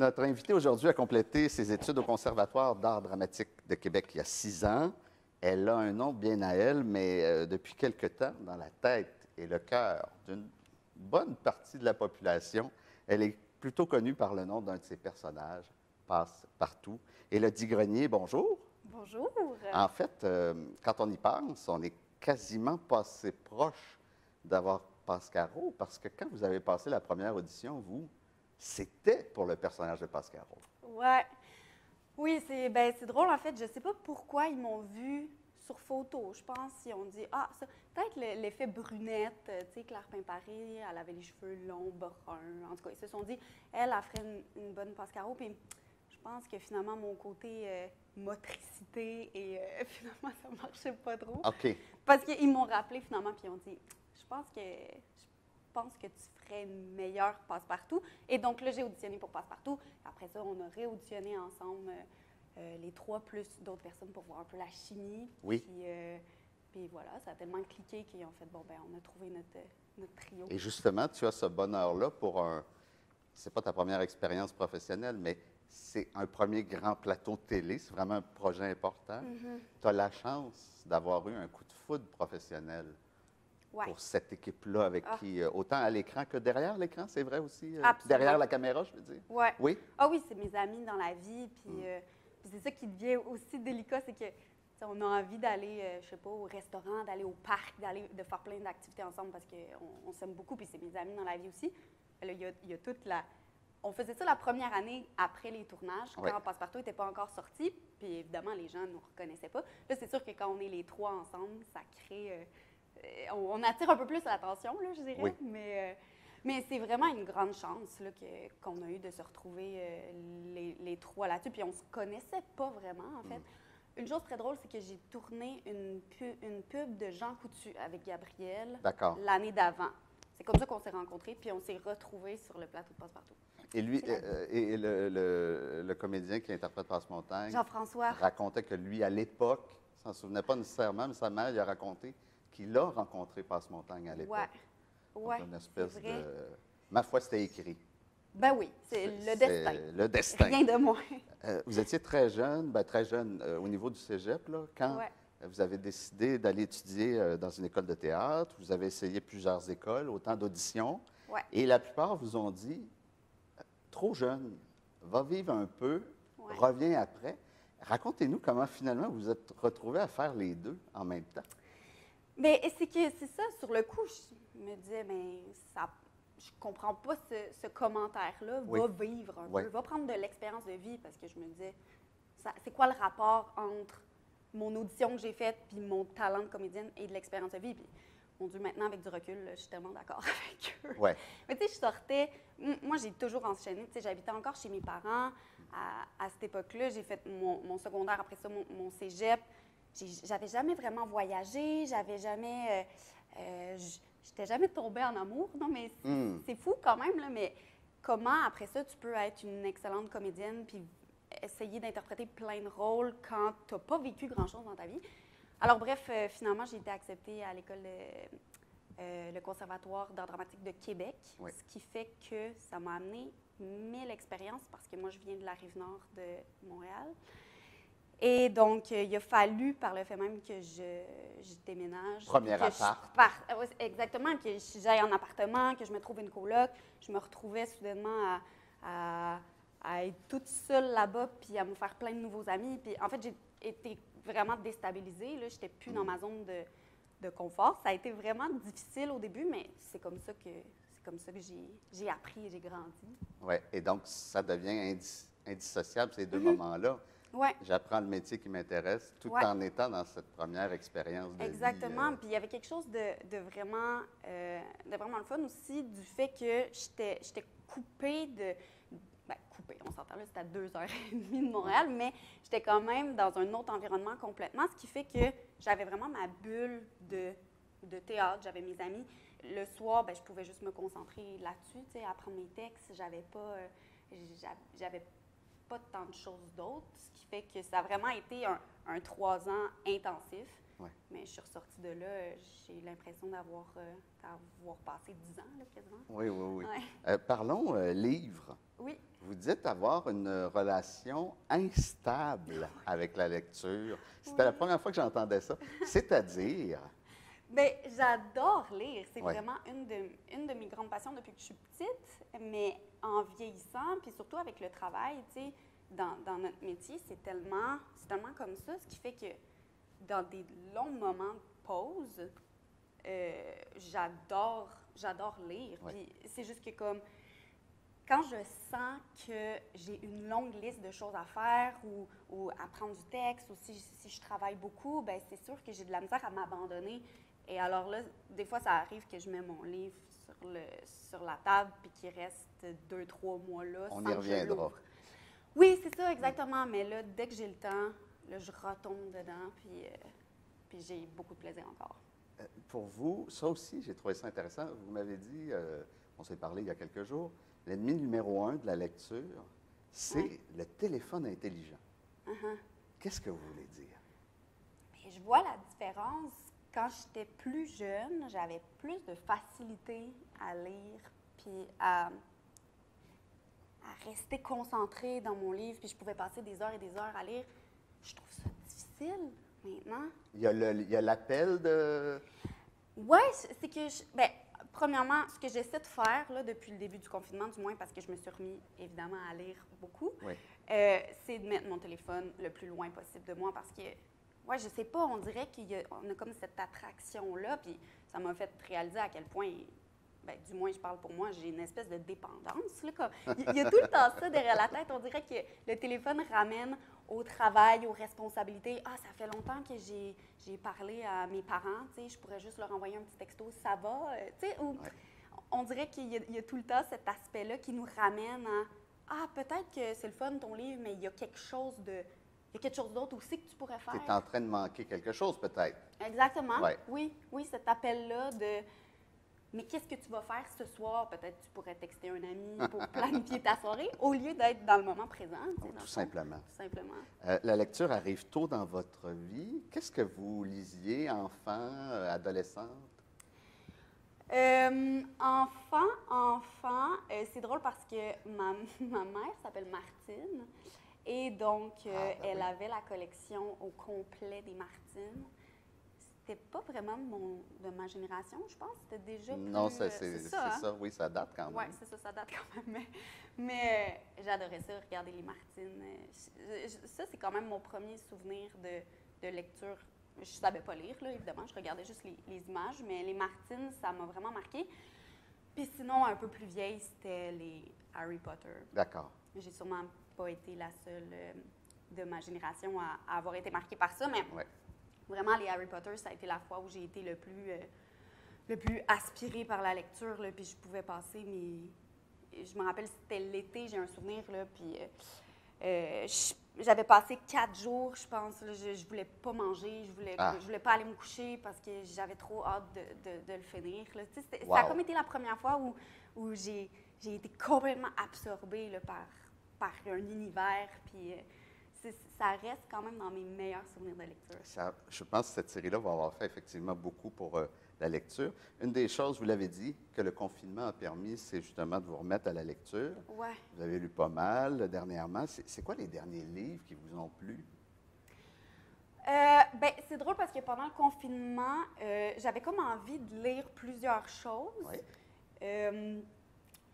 Notre invitée aujourd'hui a complété ses études au Conservatoire d'art dramatique de Québec il y a 6 ans. Elle a un nom bien à elle, mais depuis quelque temps, dans la tête et le cœur d'une bonne partie de la population, elle est plutôt connue par le nom d'un de ses personnages, Passe-Partout. Élodie Grenier, bonjour. Bonjour. En fait, quand on y pense, on est quasiment passé proche d'avoir Pascaro, parce que quand vous avez passé la première audition, c'était pour le personnage de Pascaro. Ouais. Oui, c'est drôle en fait. Je sais pas pourquoi ils m'ont vu sur photo. Je pense qu'ils ont dit ça, peut-être l'effet brunette, tu sais, Claire Pimparé, elle avait les cheveux longs, bruns. En tout cas, ils se sont dit elle ferait une bonne Pascaro. Puis je pense que finalement mon côté motricité et finalement ça marchait pas trop. OK. Parce qu'ils m'ont rappelé finalement puis ils ont dit je pense que tu ferais une meilleure Passe-Partout. Et donc là, j'ai auditionné pour Passe-Partout. Après ça, on a réauditionné ensemble les trois plus d'autres personnes pour voir un peu la chimie. Oui. Puis voilà, ça a tellement cliqué qu'ils ont fait, on a trouvé notre trio. Et justement, tu as ce bonheur-là pour c'est pas ta première expérience professionnelle, mais c'est un premier grand plateau télé. C'est vraiment un projet important. Tu as la chance d'avoir eu un coup de foudre professionnel. Ouais. Pour cette équipe-là avec qui, autant à l'écran que derrière l'écran, c'est vrai aussi? Absolument. Derrière la caméra, je veux dire? Ouais. Oui? Ah oui, c'est mes amis dans la vie. Puis c'est ça qui devient aussi délicat, c'est que on a envie d'aller, je sais pas, au restaurant, d'aller au parc, de faire plein d'activités ensemble parce qu'on s'aime beaucoup. Puis c'est mes amis dans la vie aussi. Là, il y a toute la... On faisait ça la première année après les tournages, quand Passe-Partout n'était pas encore sorti. Puis évidemment, les gens ne nous reconnaissaient pas. Là, c'est sûr que quand on est les trois ensemble, ça crée... on attire un peu plus l'attention, là, je dirais. Oui. Mais c'est vraiment une grande chance là, qu'on a eu de se retrouver les trois là-dessus. Puis on ne se connaissait pas vraiment, en fait. Une chose très drôle, c'est que j'ai tourné une pub de Jean Coutu avec Gabriel l'année d'avant. C'est comme ça qu'on s'est rencontrés, puis on s'est retrouvés sur le plateau de Passe-Partout. Et lui, et le comédien qui interprète Passe-Montagne, Jean-François, racontait que lui, à l'époque, il s'en souvenait pas nécessairement, mais sa mère lui a raconté qu'il a rencontré Passe-Montagne à l'époque. Ouais, une espèce de... Ma foi, c'était écrit. Ben oui, c'est le destin. Le destin. Rien de moins. Vous étiez très jeune, au niveau du cégep, là, quand vous avez décidé d'aller étudier dans une école de théâtre. Vous avez essayé plusieurs écoles, autant d'auditions. Ouais. Et la plupart vous ont dit, trop jeune, va vivre un peu, reviens après. Racontez-nous comment finalement vous êtes retrouvés à faire les deux en même temps. Mais c'est ça, sur le coup, je me disais, mais ça, je comprends pas ce commentaire-là. Va vivre un peu, va prendre de l'expérience de vie, parce que je me disais, c'est quoi le rapport entre mon audition que j'ai faite puis mon talent de comédienne et de l'expérience de vie? Puis, mon Dieu, maintenant, avec du recul, je suis tellement d'accord avec eux. Ouais. Mais tu sais, je sortais, moi, j'ai toujours enchaîné. Tu sais, j'habitais encore chez mes parents à cette époque-là. J'ai fait mon secondaire, après ça, mon cégep. J'avais jamais vraiment voyagé, j'avais jamais... j'étais jamais tombée en amour, non, mais c'est fou quand même, là, mais comment, après ça, tu peux être une excellente comédienne puis essayer d'interpréter plein de rôles quand tu n'as pas vécu grand-chose dans ta vie? Alors bref, finalement, j'ai été acceptée à l'école, le Conservatoire d'art dramatique de Québec, ce qui fait que ça m'a amené 1000 expériences parce que moi, je viens de la Rive-Nord de Montréal. Et donc, il a fallu, par le fait même que je déménage. Premier appart. Exactement, que j'aille en appartement, que je me trouve une coloc. Je me retrouvais soudainement à être toute seule là-bas, puis à me faire plein de nouveaux amis. Puis en fait, j'ai été vraiment déstabilisée. Je n'étais plus dans ma zone de confort. Ça a été vraiment difficile au début, mais c'est comme ça que j'ai appris et j'ai grandi. Oui, et donc ça devient indissociable, ces deux moments-là. Ouais. J'apprends le métier qui m'intéresse tout en étant dans cette première expérience de vie. Exactement. Puis il y avait quelque chose de vraiment le fun aussi du fait que j'étais coupée coupée, on s'entend là, c'était à 2h30 de Montréal, mais j'étais quand même dans un autre environnement complètement, ce qui fait que j'avais vraiment ma bulle de théâtre, j'avais mes amis. Le soir, je pouvais juste me concentrer là-dessus, apprendre mes textes. J'avais pas tant de choses d'autres, ce qui fait que ça a vraiment été un 3 ans intensif. Ouais. Mais je suis ressortie de là, j'ai l'impression d'avoir passé 10 ans, là, quasiment. Oui, oui, oui. Ouais. Parlons livre. Oui. Vous dites avoir une relation instable avec la lecture. C'était la première fois que j'entendais ça. C'est-à-dire, Bien, j'adore lire. C'est Ouais. vraiment une de mes grandes passions depuis que je suis petite. Mais en vieillissant, puis surtout avec le travail, tu sais, dans notre métier, c'est tellement comme ça, ce qui fait que dans des longs moments de pause, j'adore lire. Ouais. Puis c'est juste que comme quand je sens que j'ai une longue liste de choses à faire ou apprendre du texte, ou si je travaille beaucoup, bien, c'est sûr que j'ai de la misère à m'abandonner. Et alors là, des fois, ça arrive que je mets mon livre sur la table puis qu'il reste 2-3 mois là. on sans y que je reviendra. l'ouvre. Oui, c'est ça, exactement. Mais là, dès que j'ai le temps, là, je retombe dedans puis j'ai beaucoup de plaisir encore. Pour vous, ça aussi, j'ai trouvé ça intéressant. Vous m'avez dit, on s'est parlé il y a quelques jours, l'ennemi numéro 1 de la lecture, c'est Ouais. le téléphone intelligent. Uh-huh. Qu'est-ce que vous voulez dire? Et je vois la différence. Quand j'étais plus jeune, j'avais plus de facilité à lire, puis à rester concentrée dans mon livre, puis je pouvais passer des heures et des heures à lire. Je trouve ça difficile maintenant. Il y a l'appel de... Oui, c'est que, premièrement, ce que j'essaie de faire là, depuis le début du confinement, du moins parce que je me suis remis évidemment à lire beaucoup, Oui. c'est de mettre mon téléphone le plus loin possible de moi parce que, ouais, je sais pas, on dirait qu'on a comme cette attraction-là, puis ça m'a fait réaliser à quel point, ben, du moins je parle pour moi, j'ai une espèce de dépendance. Là, comme, il y a tout le temps ça derrière la tête, on dirait que le téléphone ramène au travail, aux responsabilités. Ah, ça fait longtemps que j'ai parlé à mes parents, tu sais, je pourrais juste leur envoyer un petit texto, ça va, tu sais, ou Ouais. on dirait qu'il y a tout le temps cet aspect-là qui nous ramène à ah, peut-être que c'est le fun ton livre, mais il y a quelque chose d'autre aussi que tu pourrais Tu faire. es en train de manquer quelque chose, peut-être. Exactement. Ouais. Oui, cet appel-là de mais qu'est-ce que tu vas faire ce soir? Peut-être tu pourrais texter un ami pour planifier ta soirée au lieu d'être dans le moment présent. Tu sais, dans le Tout fond. simplement. Tout simplement. La lecture arrive tôt dans votre vie. Qu'est-ce que vous lisiez, enfant, adolescente? Enfant, c'est drôle parce que ma mère s'appelle Martine et donc elle oui. avait la collection au complet des Martines. C'était pas vraiment de ma génération, je pense. C'était déjà plus... Non, c'est hein? ça. Oui, ça date quand même. Oui, c'est ça date quand même. Mais j'adorais ça, regarder les Martines. Ça, c'est quand même mon premier souvenir de lecture. Je ne savais pas lire, là, évidemment. Je regardais juste les images, mais les Martines, ça m'a vraiment marqué. Puis sinon, un peu plus vieille, c'était les Harry Potter. D'accord. J'ai sûrement pas été la seule de ma génération à avoir été marquée par ça, mais Ouais. vraiment, les Harry Potter, ça a été la fois où j'ai été le plus aspirée par la lecture, là, puis je pouvais passer je me rappelle, c'était l'été, j'ai un souvenir, là, puis j'avais passé 4 jours, je pense, là, je voulais pas manger, je voulais pas aller me coucher parce que j'avais trop hâte de le finir, là. Tu sais, ça a comme été la première fois où j'ai été complètement absorbée là, par un univers, puis ça reste quand même dans mes meilleurs souvenirs de lecture. Je pense que cette série-là va avoir fait effectivement beaucoup pour la lecture. Une des choses, vous l'avez dit, que le confinement a permis, c'est justement de vous remettre à la lecture. Ouais. Vous avez lu pas mal dernièrement. C'est quoi les derniers livres qui vous ont plu? C'est drôle parce que pendant le confinement, j'avais comme envie de lire plusieurs choses. Oui.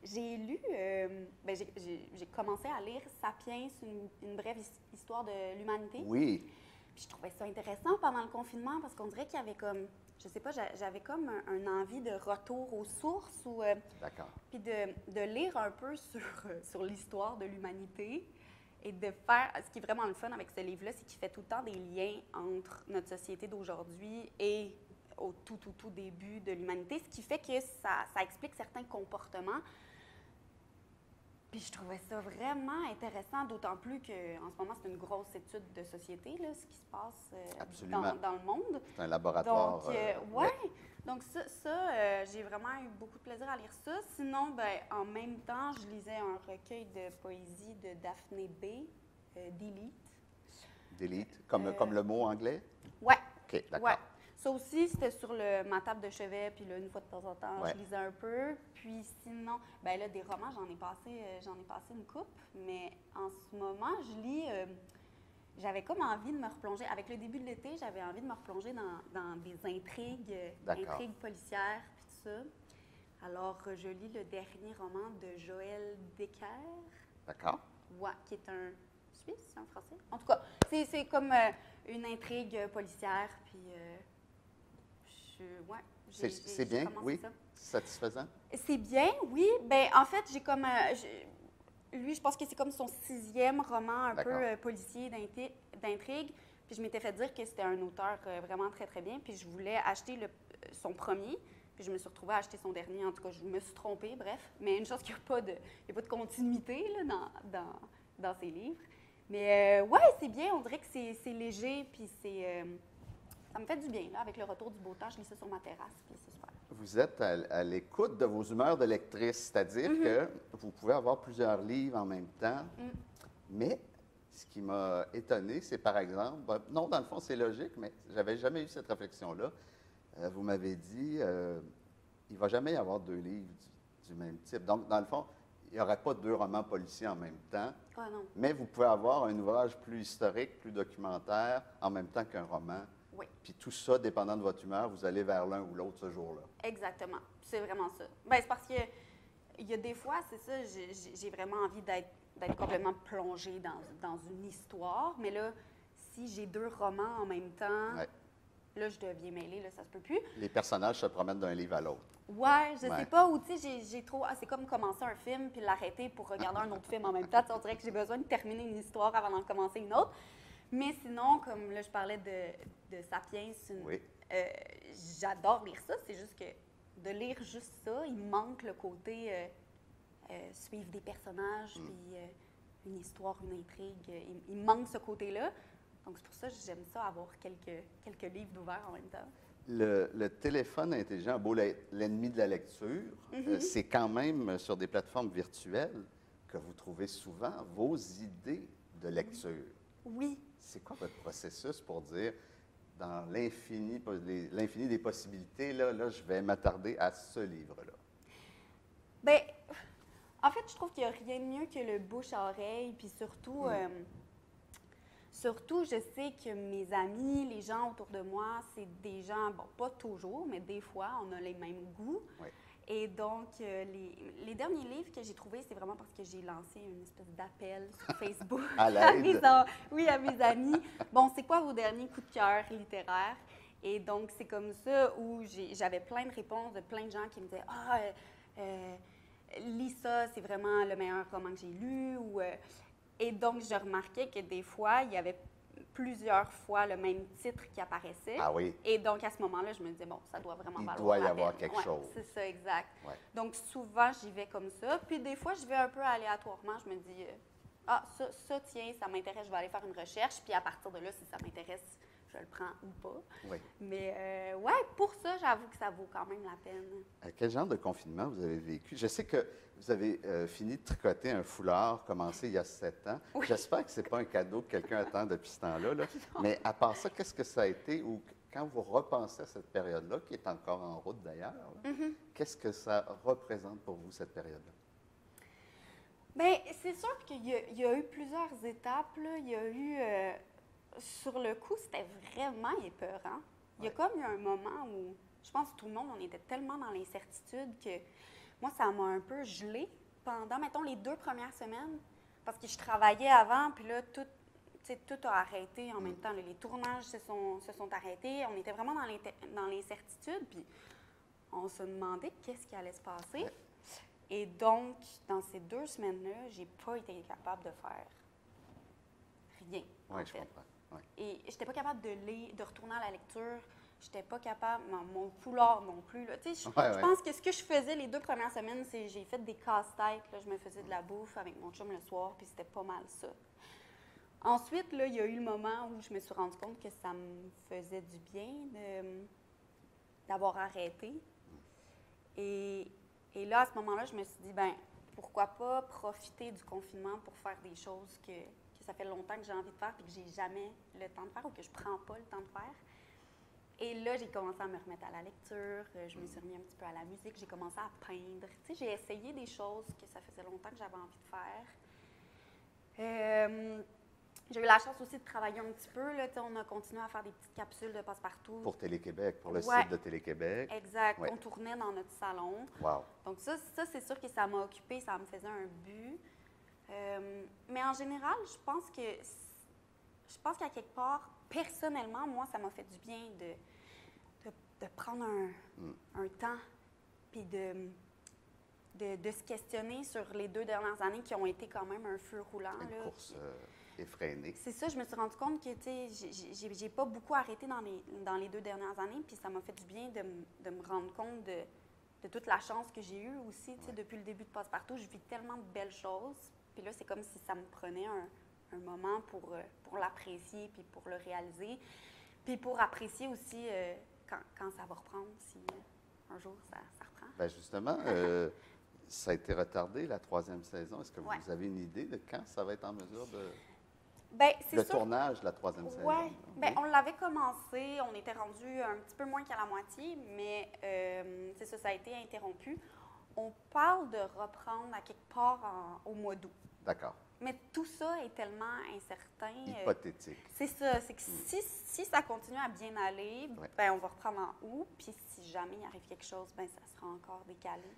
J'ai lu, j'ai commencé à lire Sapiens, une brève histoire de l'humanité. Oui. Puis je trouvais ça intéressant pendant le confinement parce qu'on dirait qu'il y avait comme, je sais pas, j'avais comme un envie de retour aux sources ou D'accord. puis de lire un peu sur l'histoire de l'humanité et de faire, ce qui est vraiment le fun avec ce livre-là, c'est qu'il fait tout le temps des liens entre notre société d'aujourd'hui et au tout début de l'humanité, ce qui fait que ça explique certains comportements Puis je trouvais ça vraiment intéressant, d'autant plus qu'en ce moment, c'est une grosse étude de société, là, ce qui se passe dans le monde. C'est un laboratoire. Donc, Donc j'ai vraiment eu beaucoup de plaisir à lire ça. Sinon, ben, en même temps, je lisais un recueil de poésie de Daphné B., Delete. Delete, comme le mot anglais? Ouais. OK, d'accord. Ouais. Ça aussi, c'était sur ma table de chevet, puis là, une fois de temps en temps, je lisais un peu. Puis sinon, ben là, des romans, j'en ai passé une coupe, mais en ce moment, je lis, j'avais comme envie de me replonger, avec le début de l'été, j'avais envie de me replonger dans des intrigues policières, puis tout ça. Alors, je lis le dernier roman de Joël Decker. D'accord. Ouais, qui est un Suisse, en français. En tout cas, c'est comme une intrigue policière, puis... c'est bien, oui? Satisfaisant? C'est bien, oui. Ben, en fait, j'ai comme... lui, je pense que c'est comme son 6e roman un peu policier d'intrigue. Puis je m'étais fait dire que c'était un auteur vraiment très, très bien. Puis je voulais acheter son premier. Puis je me suis retrouvée à acheter son dernier. En tout cas, je me suis trompée, bref. Mais une chose qu'il n'y a pas de continuité là, dans ses livres. Mais ouais, c'est bien. On dirait que c'est léger, puis ça me fait du bien, là, avec le retour du beau temps. Je lis ça sur ma terrasse, puis c'est super. Vous êtes à l'écoute de vos humeurs de lectrice, c'est-à-dire que vous pouvez avoir plusieurs livres en même temps, mais ce qui m'a étonné, c'est par exemple, non, dans le fond, c'est logique, mais j'avais jamais eu cette réflexion-là. Vous m'avez dit, il ne va jamais y avoir 2 livres du même type. Donc, dans le fond, il n'y aurait pas 2 romans policiers en même temps, mais vous pouvez avoir un ouvrage plus historique, plus documentaire, en même temps qu'un roman. Oui. Puis tout ça, dépendant de votre humeur, vous allez vers l'un ou l'autre ce jour-là. Exactement. C'est vraiment ça. Bien, c'est parce que il y a des fois, c'est ça, j'ai vraiment envie d'être complètement plongée dans une histoire. Mais là, si j'ai 2 romans en même temps, là, je deviens mêlée, là, ça se peut plus. Les personnages se promènent d'un livre à l'autre. Ouais, je sais pas, ou tu sais, j'ai trop... c'est comme commencer un film puis l'arrêter pour regarder un autre film en même temps. On dirait que j'ai besoin de terminer une histoire avant d'en commencer une autre. Mais sinon, comme là, je parlais de Sapiens, j'adore lire ça. C'est juste que de lire juste ça, il manque le côté suivre des personnages, puis une histoire, une intrigue. Il manque ce côté-là. Donc, c'est pour ça que j'aime ça, avoir quelques livres d'ouvert en même temps. Le téléphone intelligent, beau l'ennemi de la lecture, c'est quand même sur des plateformes virtuelles que vous trouvez souvent vos idées de lecture. Oui. C'est quoi votre processus pour dire, dans l'infini des possibilités, là, je vais m'attarder à ce livre-là? Bien, en fait, je trouve qu'il n'y a rien de mieux que le bouche à oreille, puis surtout, surtout, je sais que mes amis, les gens autour de moi, c'est des gens, bon, pas toujours, mais des fois, on a les mêmes goûts. Oui. Et donc, les derniers livres que j'ai trouvés, c'est vraiment parce que j'ai lancé une espèce d'appel sur Facebook à l'aide. à mes amis. Bon, c'est quoi vos derniers coups de cœur littéraires? Et donc, c'est comme ça où j'avais plein de réponses de plein de gens qui me disaient lis ça, c'est vraiment le meilleur roman que j'ai lu. Et donc, je remarquais que des fois, il y avait plusieurs fois le même titre qui apparaissait. Ah oui. Et donc, à ce moment-là, je me disais, bon, ça doit vraiment valoir la peine. Il doit y avoir quelque chose. C'est ça, exact. Ouais. Donc, souvent, j'y vais comme ça. Puis, des fois, je vais un peu aléatoirement. Je me dis, ça, tiens, ça m'intéresse, je vais aller faire une recherche. Puis, à partir de là, si ça m'intéresse, je le prends ou pas. Oui. Mais, pour ça, j'avoue que ça vaut quand même la peine. Quel genre de confinement vous avez vécu? Je sais que vous avez fini de tricoter un foulard commencé il y a 7 ans. Oui. J'espère que ce n'est pas un cadeau que quelqu'un attend depuis ce temps-là. Là. Mais à part ça, qu'est-ce que ça a été? Ou quand vous repensez à cette période-là, qui est encore en route d'ailleurs, qu'est-ce que ça représente pour vous, cette période-là? Bien, c'est sûr qu'il y a eu plusieurs étapes. Là. Il y a eu... sur le coup, c'était vraiment épeurant. Il y a comme eu un moment où, je pense que tout le monde, on était tellement dans l'incertitude que moi, ça m'a un peu gelée pendant, mettons, les 2 premières semaines. Parce que je travaillais avant, puis là, tout a arrêté en même temps. Là, les tournages se sont arrêtés. On était vraiment dans l'incertitude, puis on se demandait qu'est-ce qui allait se passer. Ouais. Et donc, dans ces 2 semaines-là, j'ai pas été capable de faire rien. Oui, je comprends. Ouais. Et je n'étais pas capable de retourner à la lecture. Je n'étais pas capable, mon foulard non plus. Là. Tu sais, je pense que ce que je faisais les 2 premières semaines, c'est j'ai fait des casse-têtes. Là. Je me faisais de la bouffe avec mon chum le soir, puis c'était pas mal ça. Ensuite, là, il y a eu le moment où je me suis rendu compte que ça me faisait du bien d'avoir arrêté. Et là, à ce moment-là, je me suis dit, ben pourquoi pas profiter du confinement pour faire des choses que ça fait longtemps que j'ai envie de faire et que j'ai jamais le temps de faire ou que je prends pas le temps de faire. Et là, j'ai commencé à me remettre à la lecture, je me suis remis un petit peu à la musique, j'ai commencé à peindre. Tu sais, j'ai essayé des choses que ça faisait longtemps que j'avais envie de faire. J'ai eu la chance aussi de travailler un petit peu. Là, on a continué à faire des petites capsules de passe-partout. Pour Télé-Québec, pour le site de Télé-Québec. Exact. On tournait dans notre salon. Wow. Donc ça c'est sûr que ça m'a occupée, ça me faisait un but. Mais en général, je pense qu'à quelque part, personnellement, moi, ça m'a fait du bien de prendre un temps puis de se questionner sur les 2 dernières années qui ont été quand même un feu roulant. Une course effrénée. C'est ça, je me suis rendu compte que j'ai pas beaucoup arrêté dans les 2 dernières années, puis ça m'a fait du bien de me rendre compte de toute la chance que j'ai eue aussi. Depuis le début de Passe-Partout, je vis tellement de belles choses, puis là, c'est comme si ça me prenait un moment pour l'apprécier puis pour le réaliser, puis pour apprécier aussi quand ça va reprendre, si un jour ça reprend. Bien, justement, ça a été retardé, la 3e saison. Est-ce que vous avez une idée de quand ça va être en mesure de... Bien, c'est le tournage de la 3e saison? Oui. Bien, on l'avait commencé, on était rendu un petit peu moins qu'à la moitié, mais c'est ça, ça a été interrompu. On parle de reprendre à quelque part au mois d'août. D'accord. Mais tout ça est tellement incertain. Hypothétique. C'est ça. C'est que si ça continue à bien aller, ben, on va reprendre en août. Puis si jamais il arrive quelque chose, ben, ça sera encore décalé.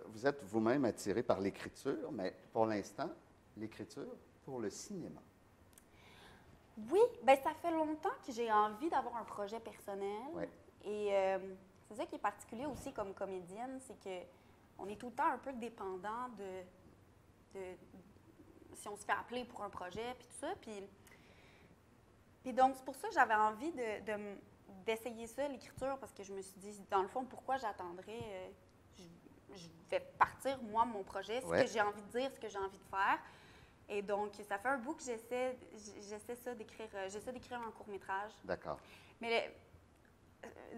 Vous êtes vous-même attiré par l'écriture, mais pour l'instant, l'écriture pour le cinéma. Oui, bien, ça fait longtemps que j'ai envie d'avoir un projet personnel. Oui. Et c'est ça qui est particulier aussi comme comédienne, c'est qu'on est tout le temps un peu dépendant de si on se fait appeler pour un projet, puis tout ça. Puis donc, c'est pour ça que j'avais envie d'essayer ça, l'écriture, parce que je me suis dit, dans le fond, pourquoi j'attendrais? Je vais partir, moi, mon projet, ce que j'ai envie de dire, ce que j'ai envie de faire. Et donc, ça fait un bout que j'essaie d'écrire un court-métrage. D'accord. Mais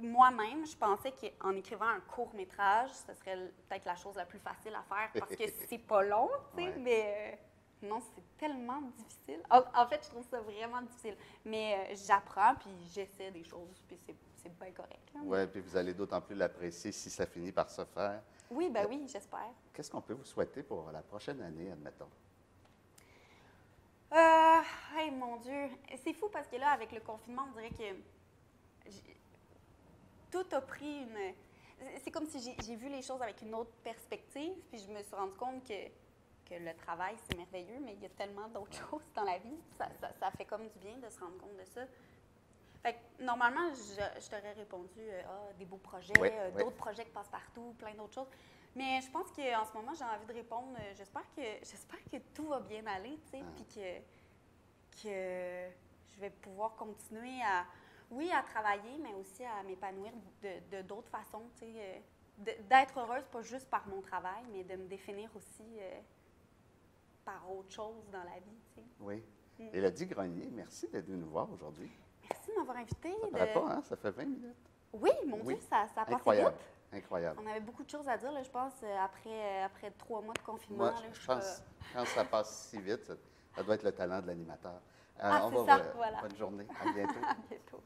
moi-même, je pensais qu'en écrivant un court-métrage, ce serait peut-être la chose la plus facile à faire parce que c'est pas long, tu sais, mais non, c'est tellement difficile. En fait, je trouve ça vraiment difficile. Mais j'apprends, puis j'essaie des choses, puis c'est bien correct. Oui, puis vous allez d'autant plus l'apprécier si ça finit par se faire. Oui, ben oui, j'espère. Qu'est-ce qu'on peut vous souhaiter pour la prochaine année, admettons? Hey, mon Dieu! C'est fou parce que là, avec le confinement, on dirait que tout a pris une... C'est comme si j'ai vu les choses avec une autre perspective, puis je me suis rendu compte que le travail, c'est merveilleux, mais il y a tellement d'autres choses dans la vie. Ça fait comme du bien de se rendre compte de ça. Fait que, normalement, je t'aurais répondu des beaux projets, d'autres projets qui passent partout, plein d'autres choses. Mais je pense qu'en ce moment, j'ai envie de répondre, j'espère que tout va bien aller, tu sais, puis que je vais pouvoir continuer à travailler, mais aussi à m'épanouir de d'autres façons, tu sais, d'être heureuse, pas juste par mon travail, mais de me définir aussi par autre chose dans la vie, tu sais. Oui. Élodie Grenier, merci d'être venue nous voir aujourd'hui. Merci de m'avoir invitée. Ça paraît pas, hein? Ça fait 20 minutes. Oui, mon Dieu, ça passe Incroyable. vite. Incroyable. On avait beaucoup de choses à dire, là, je pense, après 3 mois de confinement. Moi, là, je pense quand ça passe si vite, ça doit être le talent de l'animateur. C'est ça, voilà. Bonne journée. À bientôt. À bientôt.